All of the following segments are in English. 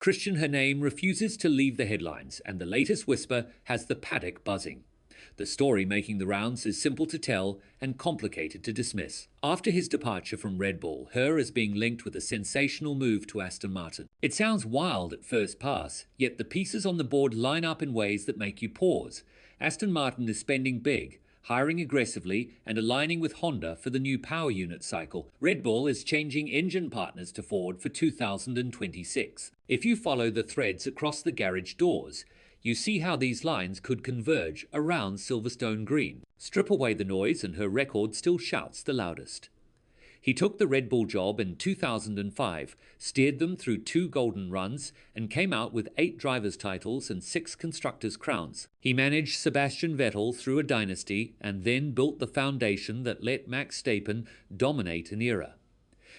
Christian Hername refuses to leave the headlines, and the latest whisper has the paddock buzzing. The story making the rounds is simple to tell and complicated to dismiss. After his departure from Red Bull, Her is being linked with a sensational move to Aston Martin. It sounds wild at first pass, yet the pieces on the board line up in ways that make you pause. Aston Martin is spending big, hiring aggressively and aligning with Honda for the new power unit cycle. Red Bull is changing engine partners to Ford for 2026. If you follow the threads across the garage doors, you see how these lines could converge around Silverstone Green. Strip away the noise and Her record still shouts the loudest. He took the Red Bull job in 2005, steered them through 2 golden runs, and came out with 8 drivers' titles and 6 constructors' crowns. He managed Sebastian Vettel through a dynasty and then built the foundation that let Max Verstappen dominate an era.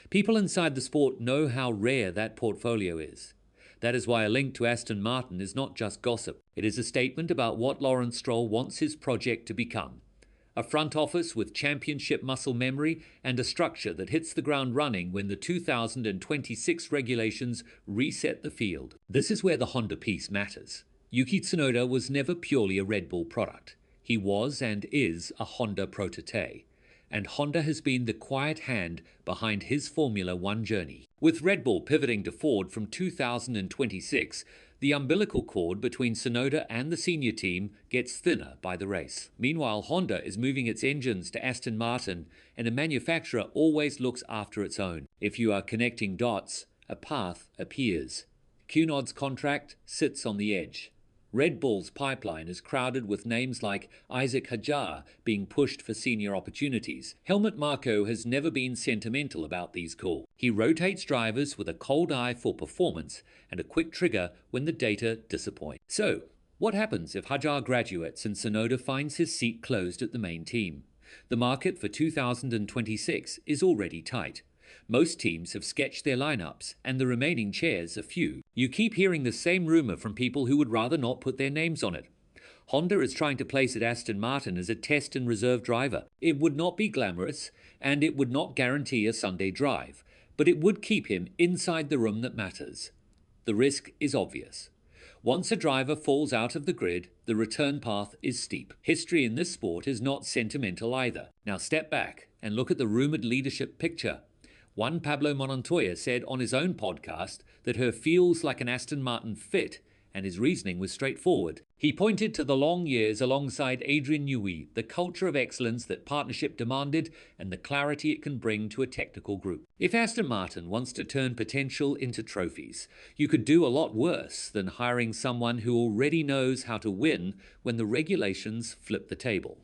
People inside the sport know how rare that portfolio is. That is why a link to Aston Martin is not just gossip. It is a statement about what Lawrence Stroll wants his project to become. A front office with championship muscle memory and a structure that hits the ground running when the 2026 regulations reset the field. This is where the Honda piece matters. Yuki Tsunoda was never purely a Red Bull product. He was and is a Honda protégé. And Honda has been the quiet hand behind his Formula One journey. With Red Bull pivoting to Ford from 2026, the umbilical cord between Tsunoda and the senior team gets thinner by the race. Meanwhile, Honda is moving its engines to Aston Martin, and a manufacturer always looks after its own. If you are connecting dots, a path appears. Cunard's contract sits on the edge. Red Bull's pipeline is crowded with names like Isaac Hadjar being pushed for senior opportunities. Helmut Marko has never been sentimental about these calls. He rotates drivers with a cold eye for performance and a quick trigger when the data disappoints. So, what happens if Hadjar graduates and Tsunoda finds his seat closed at the main team? The market for 2026 is already tight. Most teams have sketched their lineups, and the remaining chairs are few. You keep hearing the same rumor from people who would rather not put their names on it. Honda is trying to place at Aston Martin as a test and reserve driver. It would not be glamorous, and it would not guarantee a Sunday drive, but it would keep him inside the room that matters. The risk is obvious. Once a driver falls out of the grid, the return path is steep. History in this sport is not sentimental either. Now step back and look at the rumored leadership picture. One Pablo Montoya said on his own podcast that Her feels like an Aston Martin fit, and his reasoning was straightforward. He pointed to the long years alongside Adrian Newey, the culture of excellence that partnership demanded, and the clarity it can bring to a technical group. If Aston Martin wants to turn potential into trophies, you could do a lot worse than hiring someone who already knows how to win when the regulations flip the table.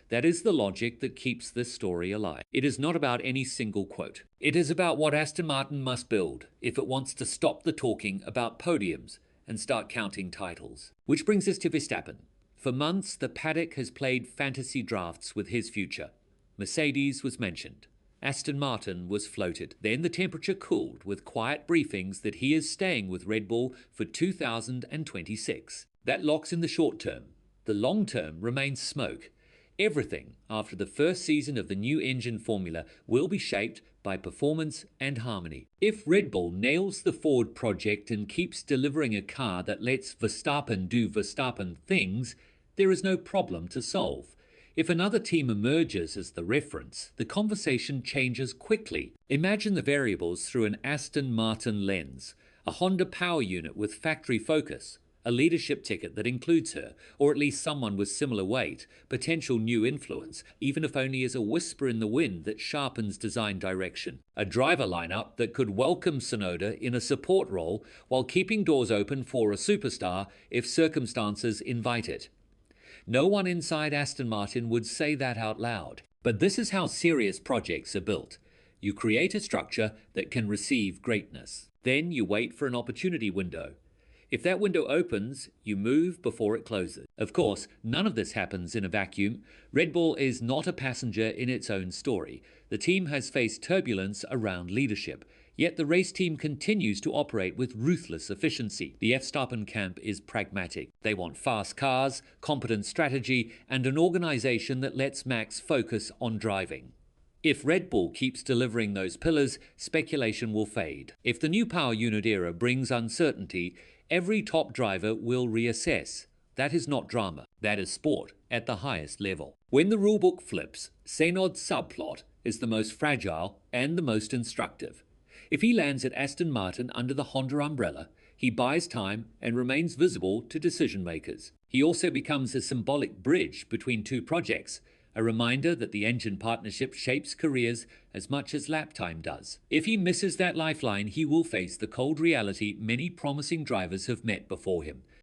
That is the logic that keeps this story alive. It is not about any single quote. It is about what Aston Martin must build if it wants to stop the talking about podiums and start counting titles. Which brings us to Verstappen. For months, the paddock has played fantasy drafts with his future. Mercedes was mentioned. Aston Martin was floated. Then the temperature cooled with quiet briefings that he is staying with Red Bull for 2026. That locks in the short term. The long term remains smoke. Everything after the first season of the new engine formula will be shaped by performance and harmony. If Red Bull nails the Ford project and keeps delivering a car that lets Verstappen do Verstappen things, there is no problem to solve. If another team emerges as the reference, the conversation changes quickly. Imagine the variables through an Aston Martin lens, a Honda power unit with factory focus, a leadership ticket that includes Her, or at least someone with similar weight, potential new influence, even if only as a whisper in the wind that sharpens design direction. A driver lineup that could welcome Tsunoda in a support role while keeping doors open for a superstar if circumstances invite it. No one inside Aston Martin would say that out loud, but this is how serious projects are built. You create a structure that can receive greatness. Then you wait for an opportunity window. If that window opens, you move before it closes. Of course, none of this happens in a vacuum. Red Bull is not a passenger in its own story. The team has faced turbulence around leadership, yet the race team continues to operate with ruthless efficiency. The Verstappen camp is pragmatic. They want fast cars, competent strategy, and an organization that lets Max focus on driving. If Red Bull keeps delivering those pillars, speculation will fade. If the new power unit era brings uncertainty, every top driver will reassess. That is not drama, that is sport at the highest level. When the rulebook flips, Senod's subplot is the most fragile and the most instructive. If he lands at Aston Martin under the Honda umbrella, he buys time and remains visible to decision makers. He also becomes a symbolic bridge between two projects, a reminder that the engine partnership shapes careers as much as lap time does. If he misses that lifeline, he will face the cold reality many promising drivers have met before him.